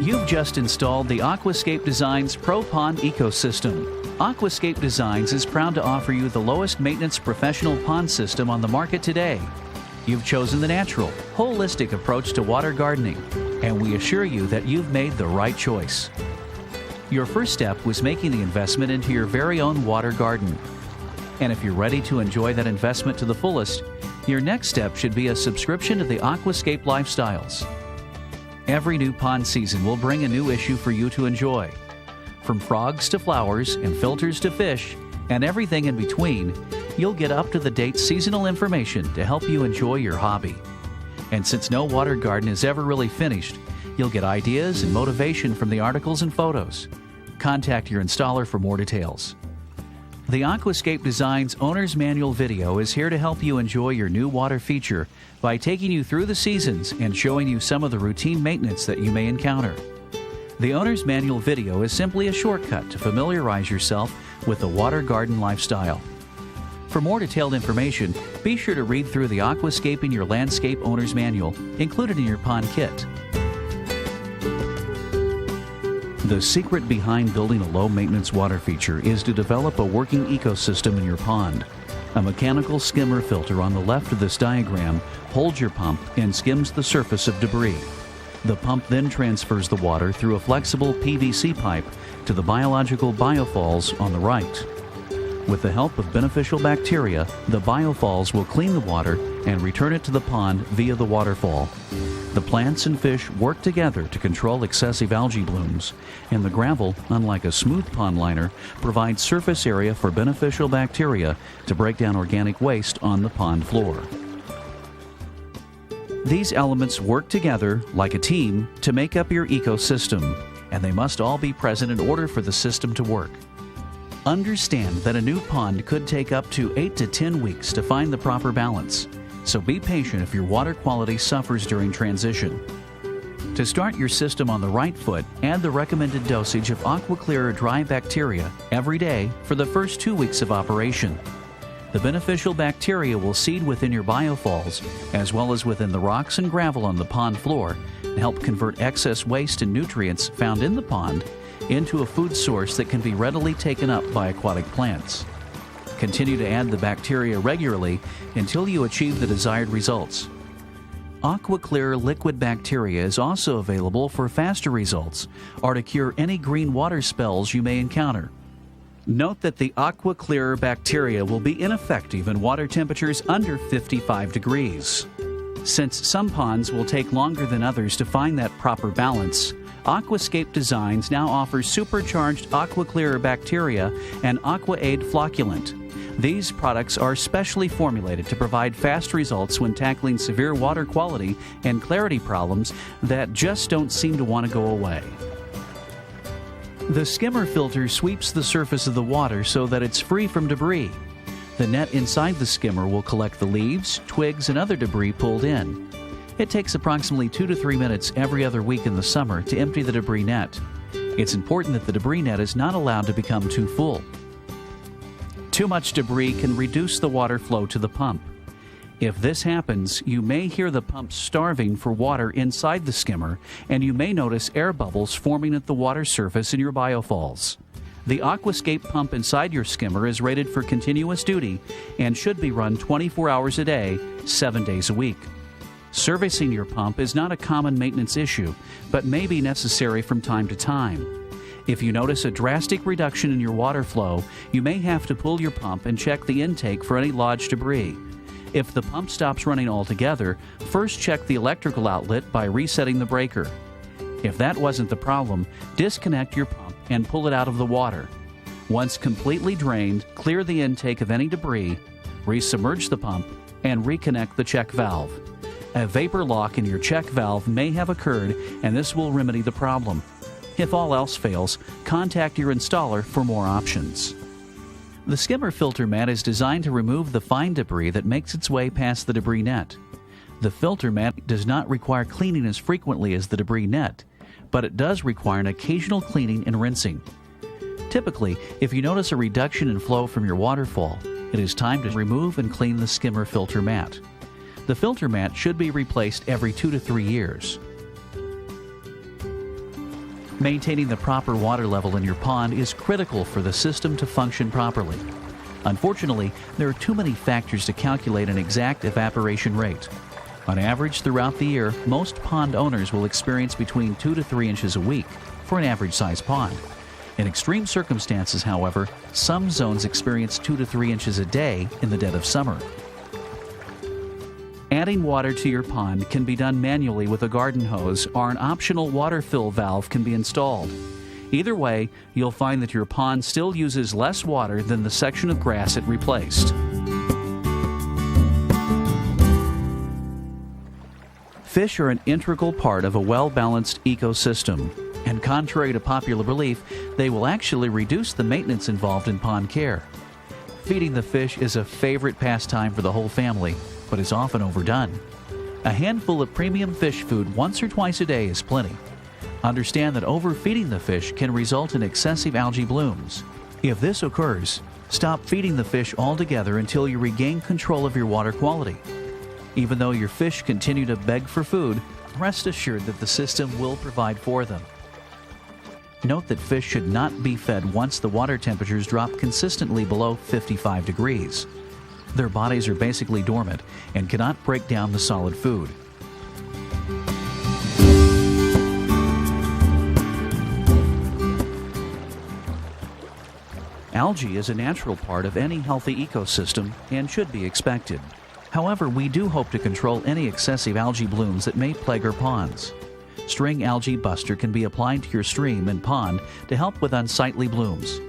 You've just installed the Aquascape Designs Pro Pond Ecosystem. Aquascape Designs is proud to offer you the lowest maintenance professional pond system on the market today. You've chosen the natural, holistic approach to water gardening, and we assure you that you've made the right choice. Your first step was making the investment into your very own water garden. And if you're ready to enjoy that investment to the fullest, your next step should be a subscription to the Aquascape Lifestyles. Every new pond season will bring a new issue for you to enjoy. From frogs to flowers and filters to fish and everything in between, you'll get up-to-the-date seasonal information to help you enjoy your hobby. And since no water garden is ever really finished, you'll get ideas and motivation from the articles and photos. Contact your installer for more details. The Aquascape Designs Owner's Manual video is here to help you enjoy your new water feature by taking you through the seasons and showing you some of the routine maintenance that you may encounter. The Owner's Manual video is simply a shortcut to familiarize yourself with the water garden lifestyle. For more detailed information, be sure to read through the Aquascaping Your Landscape Owner's Manual included in your pond kit. The secret behind building a low-maintenance water feature is to develop a working ecosystem in your pond. A mechanical skimmer filter on the left of this diagram holds your pump and skims the surface of debris. The pump then transfers the water through a flexible PVC pipe to the biological biofalls on the right. With the help of beneficial bacteria, the biofalls will clean the water and return it to the pond via the waterfall. The plants and fish work together to control excessive algae blooms, and the gravel, unlike a smooth pond liner, provides surface area for beneficial bacteria to break down organic waste on the pond floor. These elements work together like a team to make up your ecosystem, and they must all be present in order for the system to work. Understand that a new pond could take up to 8 to 10 weeks to find the proper balance. So be patient if your water quality suffers during transition. To start your system on the right foot, add the recommended dosage of AquaClear dry bacteria every day for the first 2 weeks of operation. The beneficial bacteria will seed within your biofalls as well as within the rocks and gravel on the pond floor and help convert excess waste and nutrients found in the pond into a food source that can be readily taken up by aquatic plants. Continue to add the bacteria regularly until you achieve the desired results. AquaClear liquid bacteria is also available for faster results or to cure any green water spells you may encounter. Note that the AquaClear bacteria will be ineffective in water temperatures under 55 degrees. Since some ponds will take longer than others to find that proper balance, Aquascape Designs now offers supercharged AquaClear bacteria and AquaAid flocculant. These products are specially formulated to provide fast results when tackling severe water quality and clarity problems that just don't seem to want to go away. The skimmer filter sweeps the surface of the water so that it's free from debris. The net inside the skimmer will collect the leaves, twigs, and other debris pulled in. It takes approximately 2 to 3 minutes every other week in the summer to empty the debris net. It's important that the debris net is not allowed to become too full. Too much debris can reduce the water flow to the pump. If this happens, you may hear the pump starving for water inside the skimmer, and you may notice air bubbles forming at the water surface in your biofalls. The Aquascape pump inside your skimmer is rated for continuous duty and should be run 24 hours a day, 7 days a week. Servicing your pump is not a common maintenance issue, but may be necessary from time to time. If you notice a drastic reduction in your water flow, you may have to pull your pump and check the intake for any lodged debris. If the pump stops running altogether, first check the electrical outlet by resetting the breaker. If that wasn't the problem, disconnect your pump and pull it out of the water. Once completely drained, clear the intake of any debris, resubmerge the pump, and reconnect the check valve. A vapor lock in your check valve may have occurred, and this will remedy the problem. If all else fails, contact your installer for more options. The skimmer filter mat is designed to remove the fine debris that makes its way past the debris net. The filter mat does not require cleaning as frequently as the debris net, but it does require an occasional cleaning and rinsing. Typically, if you notice a reduction in flow from your waterfall, it is time to remove and clean the skimmer filter mat. The filter mat should be replaced every 2 to 3 years. Maintaining the proper water level in your pond is critical for the system to function properly. Unfortunately, there are too many factors to calculate an exact evaporation rate. On average, throughout the year, most pond owners will experience between 2 to 3 inches a week for an average-sized pond. In extreme circumstances, however, some zones experience 2 to 3 inches a day in the dead of summer. Adding water to your pond can be done manually with a garden hose, or an optional water fill valve can be installed. Either way, you'll find that your pond still uses less water than the section of grass it replaced. Fish are an integral part of a well-balanced ecosystem, and contrary to popular belief, they will actually reduce the maintenance involved in pond care. Feeding the fish is a favorite pastime for the whole family, but is often overdone. A handful of premium fish food once or twice a day is plenty. Understand that overfeeding the fish can result in excessive algae blooms. If this occurs, stop feeding the fish altogether until you regain control of your water quality. Even though your fish continue to beg for food, rest assured that the system will provide for them. Note that fish should not be fed once the water temperatures drop consistently below 55 degrees. Their bodies are basically dormant and cannot break down the solid food. Algae is a natural part of any healthy ecosystem and should be expected. However, we do hope to control any excessive algae blooms that may plague our ponds. String Algae Buster can be applied to your stream and pond to help with unsightly blooms.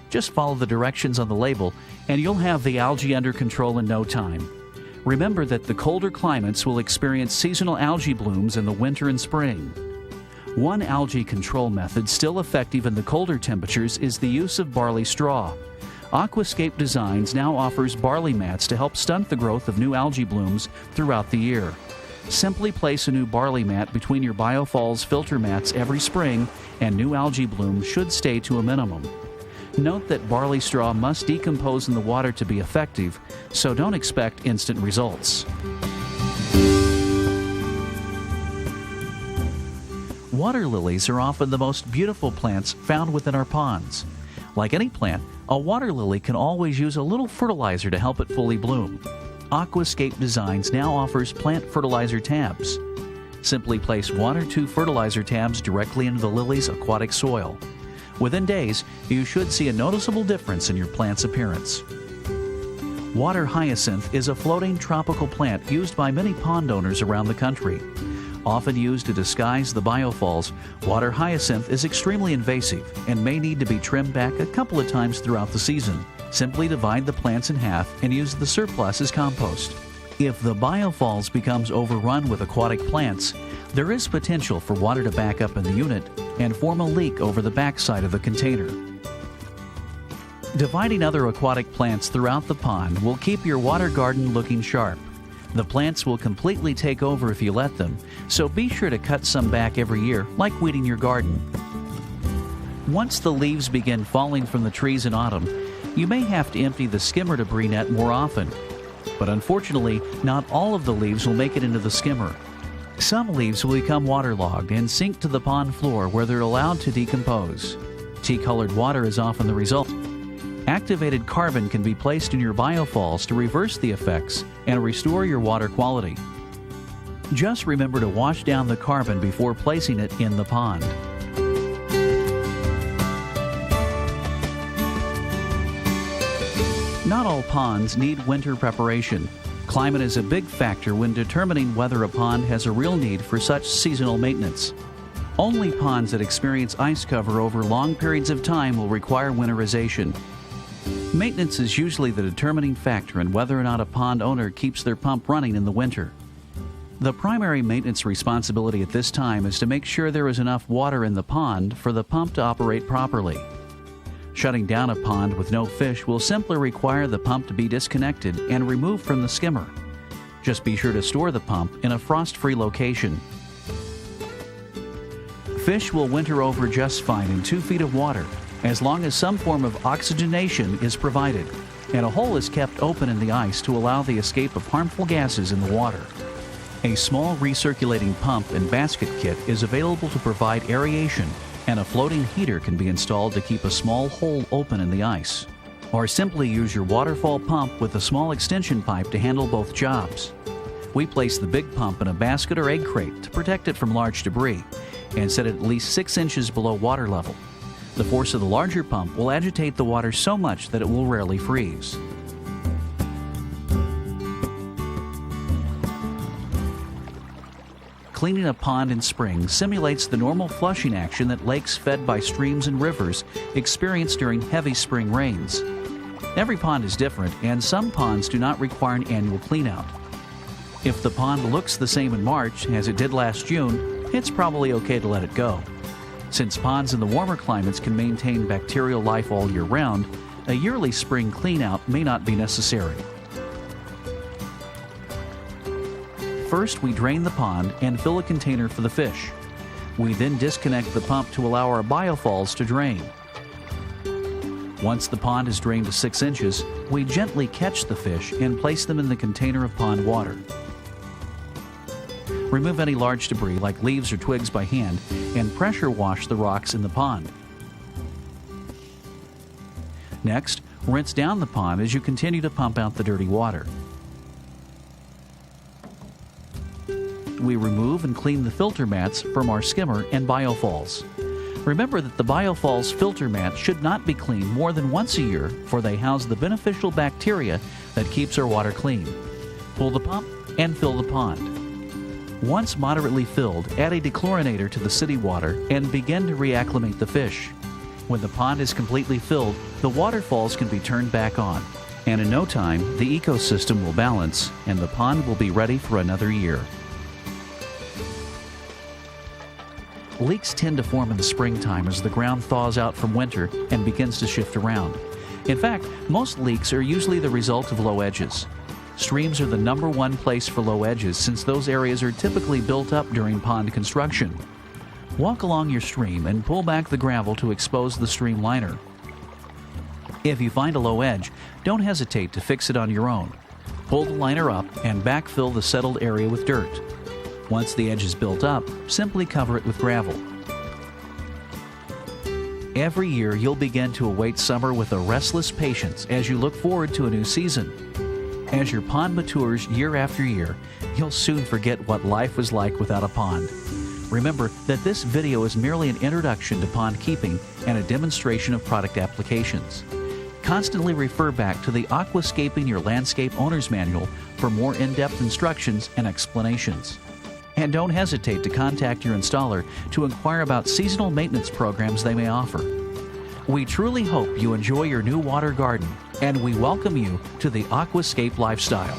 Just follow the directions on the label and you'll have the algae under control in no time. Remember that the colder climates will experience seasonal algae blooms in the winter and spring. One algae control method still effective in the colder temperatures is the use of barley straw. Aquascape Designs now offers barley mats to help stunt the growth of new algae blooms throughout the year. Simply place a new barley mat between your biofalls filter mats every spring and new algae blooms should stay to a minimum. Note that barley straw must decompose in the water to be effective, so don't expect instant results. Water lilies are often the most beautiful plants found within our ponds. Like any plant, a water lily can always use a little fertilizer to help it fully bloom. Aquascape Designs now offers plant fertilizer tabs. Simply place 1 or 2 fertilizer tabs directly into the lily's aquatic soil. Within days, you should see a noticeable difference in your plant's appearance. Water hyacinth is a floating tropical plant used by many pond owners around the country. Often used to disguise the biofalls, water hyacinth is extremely invasive and may need to be trimmed back a couple of times throughout the season. Simply divide the plants in half and use the surplus as compost. If the biofalls becomes overrun with aquatic plants, there is potential for water to back up in the unit and form a leak over the backside of the container. Dividing other aquatic plants throughout the pond will keep your water garden looking sharp. The plants will completely take over if you let them, so be sure to cut some back every year, like weeding your garden. Once the leaves begin falling from the trees in autumn, you may have to empty the skimmer debris net more often. But unfortunately, not all of the leaves will make it into the skimmer. Some leaves will become waterlogged and sink to the pond floor where they're allowed to decompose. Tea-colored water is often the result. Activated carbon can be placed in your biofalls to reverse the effects and restore your water quality. Just remember to wash down the carbon before placing it in the pond. Not all ponds need winter preparation. Climate is a big factor when determining whether a pond has a real need for such seasonal maintenance. Only ponds that experience ice cover over long periods of time will require winterization. Maintenance is usually the determining factor in whether or not a pond owner keeps their pump running in the winter. The primary maintenance responsibility at this time is to make sure there is enough water in the pond for the pump to operate properly. Shutting down a pond with no fish will simply require the pump to be disconnected and removed from the skimmer. Just be sure to store the pump in a frost-free location. Fish will winter over just fine in 2 feet of water, as long as some form of oxygenation is provided and a hole is kept open in the ice to allow the escape of harmful gases in the water. A small recirculating pump and basket kit is available to provide aeration and a floating heater can be installed to keep a small hole open in the ice. Or simply use your waterfall pump with a small extension pipe to handle both jobs. We place the big pump in a basket or egg crate to protect it from large debris and set it at least 6 inches below water level. The force of the larger pump will agitate the water so much that it will rarely freeze. Cleaning a pond in spring simulates the normal flushing action that lakes fed by streams and rivers experience during heavy spring rains. Every pond is different, and some ponds do not require an annual cleanout. If the pond looks the same in March as it did last June, it's probably okay to let it go. Since ponds in the warmer climates can maintain bacterial life all year round, a yearly spring cleanout may not be necessary. First, we drain the pond and fill a container for the fish. We then disconnect the pump to allow our biofalls to drain. Once the pond is drained to 6 inches, we gently catch the fish and place them in the container of pond water. Remove any large debris like leaves or twigs by hand and pressure wash the rocks in the pond. Next, rinse down the pond as you continue to pump out the dirty water. We remove and clean the filter mats from our skimmer and biofalls. Remember that the biofalls filter mat should not be cleaned more than once a year, for they house the beneficial bacteria that keeps our water clean. Pull the pump and fill the pond. Once moderately filled, add a dechlorinator to the city water and begin to reacclimate the fish. When the pond is completely filled, the waterfalls can be turned back on, and in no time, the ecosystem will balance and the pond will be ready for another year. Leaks tend to form in the springtime as the ground thaws out from winter and begins to shift around. In fact, most leaks are usually the result of low edges. Streams are the #1 place for low edges since those areas are typically built up during pond construction. Walk along your stream and pull back the gravel to expose the stream liner. If you find a low edge, don't hesitate to fix it on your own. Pull the liner up and backfill the settled area with dirt. Once the edge is built up, simply cover it with gravel. Every year, you'll begin to await summer with a restless patience as you look forward to a new season. As your pond matures year after year, you'll soon forget what life was like without a pond. Remember that this video is merely an introduction to pond keeping and a demonstration of product applications. Constantly refer back to the Aquascaping Your Landscape Owner's Manual for more in-depth instructions and explanations. And don't hesitate to contact your installer to inquire about seasonal maintenance programs they may offer. We truly hope you enjoy your new water garden, and we welcome you to the Aquascape lifestyle.